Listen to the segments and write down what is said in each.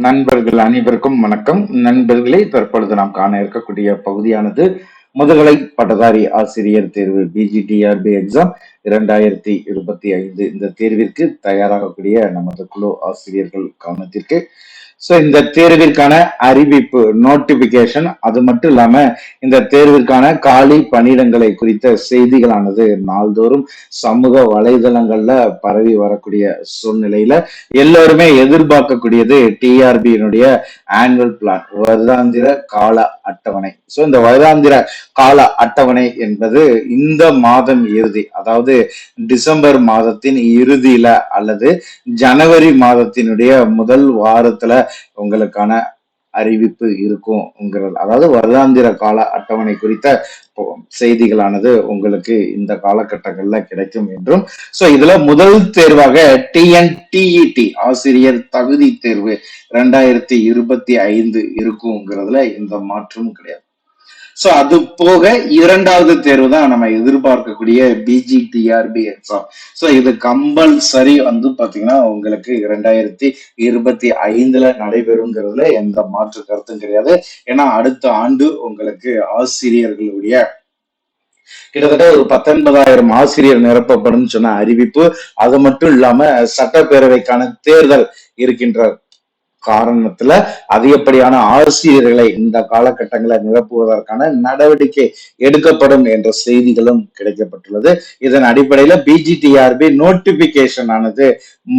நண்பர்கள் அனைவருக்கும் வணக்கம். நண்பர்களே, தற்பொழுது நாம் காண இருக்கக்கூடிய பகுதியானது முதுகலை பட்டதாரி ஆசிரியர் தேர்வு பிஜிடிஆர்பி எக்ஸாம் 2025. இந்த தேர்விற்கு தயாராகக்கூடிய நமது குழு ஆசிரியர்கள் கவனத்திற்கு. இந்த தேர்விற்கான அறிவிப்பு நோட்டிபிகேஷன், அது மட்டும் இல்லாம இந்த தேர்விற்கான காலி பணியிடங்களை குறித்த செய்திகளானது நாள்தோறும் சமூக வலைதளங்கள்ல பரவி வரக்கூடிய சூழ்நிலையில எல்லோருமே எதிர்பார்க்கக்கூடியது டிஆர்பியினுடைய ஆனுவல் பிளான், வருடாந்திர கால அட்டவணை. இந்த வருடாந்திர கால அட்டவணை என்பது இந்த மாதம் இறுதி, அதாவது டிசம்பர் மாதத்தின் இறுதியில அல்லது ஜனவரி மாதத்தினுடைய முதல் வாரத்துல உங்களுக்கான அறிவிப்பு இருக்கும்ங்கிறது, அதாவது வருடாந்திர கால அட்டவணை குறித்த செய்திகளானது உங்களுக்கு இந்த காலகட்டங்கள்ல கிடைக்கும் என்றும், இதுல முதல் தேர்வாக டிஎன்டிஇடி ஆசிரியர் தகுதி தேர்வு 2025 இருக்குங்கிறதுல எந்த மாற்றமும் கிடையாது. அது போக இரண்டாவது தேர்வு தான் நம்ம எதிர்பார்க்கக்கூடிய பிஜிடிஆர்பி எக்ஸாம். இது கம்பல்சரி பாத்தீங்கன்னா உங்களுக்கு 2025 நடைபெறுங்கிறதுல எந்த மாற்று கருத்தும் கிடையாது. ஏன்னா அடுத்த ஆண்டு உங்களுக்கு ஆசிரியர்களுடைய கிட்டத்தட்ட ஒரு 19,000 ஆசிரியர் நிரப்பப்படும் சொன்ன அறிவிப்பு. அது மட்டும் இல்லாம சட்டப்பேரவைக்கான தேர்தல் இருக்கின்ற காரணத்துல அதிகப்படியான ஆசிரியர்களை இந்த காலகட்டங்களை நிரப்புவதற்கான நடவடிக்கை எடுக்கப்படும் என்ற செய்திகளும் கிடைக்கப்பட்டுள்ளது. இதன் அடிப்படையில பிஜிடிஆர்பி நோட்டிபிகேஷன் ஆனது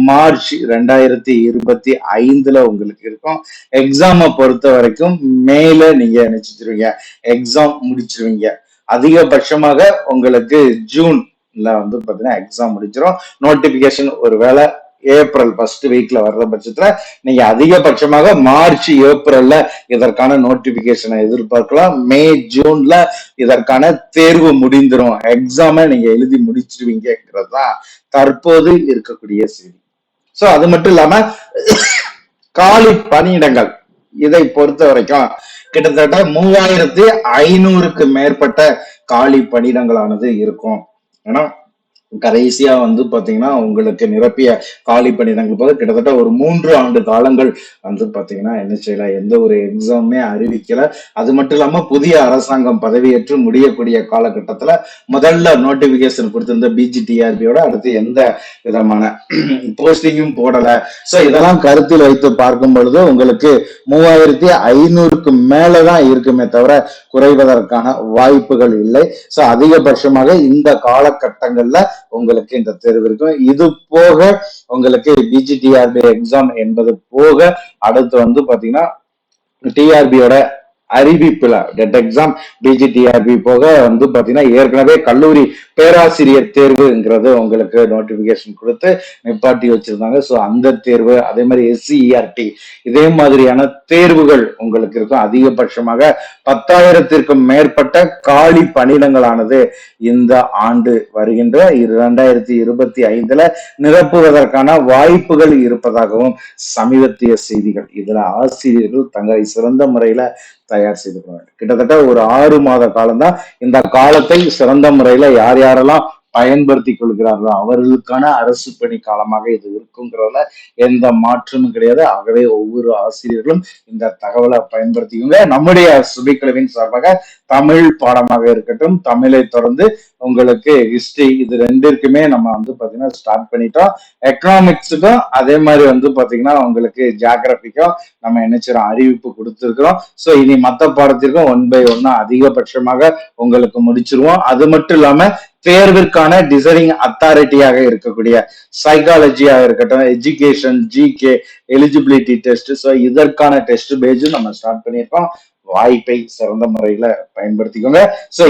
மார்ச் 2025 உங்களுக்கு இருக்கும். எக்ஸாமை பொறுத்த வரைக்கும் மேல நீங்க நினைச்சிருவீங்க, எக்ஸாம் முடிச்சிருவீங்க. அதிகபட்சமாக உங்களுக்கு ஜூன்ல பாத்தீங்கன்னா எக்ஸாம் முடிச்சிடும். நோட்டிபிகேஷன் ஒருவேளை ஏப்ரல் ஃபர்ஸ்ட் வீக்ல வர்ற பட்சத்துல நீங்க அதிகபட்சமாக மார்ச் ஏப்ரல்ல இதற்கான நோட்டிபிகேஷனை எதிர்பார்க்கலாம். மே ஜூன்ல இதற்கான தேர்வு முடிந்துரும், எக்ஸாம நீங்க எழுதி முடிச்சிருவீங்கிறது தான் தற்போது இருக்கக்கூடிய செய்தி. அது மட்டும் இல்லாம காலி பணியிடங்கள் இதை பொறுத்த வரைக்கும் கிட்டத்தட்ட 3,500க்கு மேற்பட்ட காலி பணியிடங்களானது இருக்கும். ஏன்னா கடைசியா பாத்தீங்கன்னா உங்களுக்கு நிரப்பிய காலி பணியிடங்கள் போது கிட்டத்தட்ட ஒரு 3 ஆண்டு காலங்கள் பாத்தீங்கன்னா என்ன செய்யல, எந்த ஒரு எக்ஸாமே அறிவிக்கல. அது மட்டும் இல்லாம புதிய அரசாங்கம் பதவியேற்று முடியக்கூடிய காலகட்டத்துல முதல்ல நோட்டிபிகேஷன் கொடுத்திருந்த பிஜிடிஆர்பியோட அடுத்து எந்த விதமான போஸ்டிங்கும் போடல. இதெல்லாம் கருத்தில் வைத்து பார்க்கும் பொழுது உங்களுக்கு 3,500க்கு மேலதான் இருக்குமே தவிர குறைவதற்கான வாய்ப்புகள் இல்லை. அதிகபட்சமாக இந்த காலகட்டங்கள்ல உங்களுக்கு இந்த தேர்வு இருக்கும். இது போக உங்களுக்கு பிஜிடிஆர்பி எக்ஸாம் என்பது போக அடுத்து பாத்தீங்கன்னா டிஆர்பியோட அறிவிப்புல டெட் எக்ஸாம் பிஜிடிஆர்பி போக பாத்தீங்கன்னா ஏற்கனவே கல்லூரி பேராசிரியர் தேர்வுங்கிறது உங்களுக்கு நோட்டிபிகேஷன் கொடுத்து நிப்பாட்டி வச்சிருந்தாங்க. அந்த தேர்வு, அதே மாதிரி எஸ்சிஇஆர்டி, இதே மாதிரியான தேர்வுகள் உங்களுக்கு இருக்கும். அதிகபட்சமாக 10,000த்திற்கும் மேற்பட்ட காலி பணியிடங்களானது இந்த ஆண்டு வருகின்ற 2025 நிரப்புவதற்கான வாய்ப்புகள் இருப்பதாகவும் சமீபத்திய செய்திகள். இதுல ஆசிரியர்கள் தங்களை சிறந்த முறையில தயார் செய்து கொள்ள வேண்டும். கிட்டத்தட்ட ஒரு 6 மாத காலம் தான். இந்த காலத்தை சிறந்த முறையில யார் யாரெல்லாம் பயன்படுத்தி கொள்கிறார்களோ அவர்களுக்கான அரசு பணி காலமாக இது இருக்குங்கிறதுல எந்த மாற்றமும் கிடையாது. ஆகவே ஒவ்வொரு ஆசிரியர்களும் இந்த தகவலை பயன்படுத்திக்கோங்க. நம்முடைய சுபிக்குழுவின் சார்பாக தமிழ் பாடமாக இருக்கட்டும், தமிழை தொடர்ந்து உங்களுக்கு ஹிஸ்டரி, இது ரெண்டிற்குமே நம்ம பாத்தீங்கன்னா ஸ்டார்ட் பண்ணிட்டோம். எக்கனாமிக்ஸுக்கும் அதே மாதிரி பாத்தீங்கன்னா உங்களுக்கு ஜியாகிரபிக்கும் நம்ம என்ன அறிவிப்பு கொடுத்திருக்கிறோம். இனி மத்த பாடத்திற்கும் 1 by 1 அதிகபட்சமாக உங்களுக்கு முடிச்சிருவோம். அது மட்டும் இல்லாம தேர்விற்கான டிசைனிங் அத்தாரிட்டியாக இருக்கக்கூடிய சைக்காலஜியாக இருக்கட்டும், எஜுகேஷன், ஜிகே, எலிஜிபிலிட்டி டெஸ்ட், இதற்கான டெஸ்ட் பேஜ் நம்ம ஸ்டார்ட் பண்ணியிருக்கோம். வாய்ப்பை சிறந்த முறையில பயன்படுத்திக்கோங்க.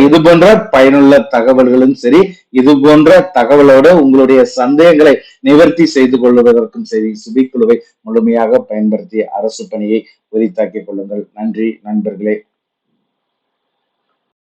இது போன்ற பயனுள்ள தகவல்களும் சரி, இது போன்ற தகவலோட உங்களுடைய சந்தேகங்களை நிவர்த்தி செய்து கொள்வதற்கும் சரி, சுபிக்குழுவை முழுமையாக பயன்படுத்தி அரசு பணியை உரித்தாக்கிக் கொள்ளுங்கள். நன்றி நண்பர்களே.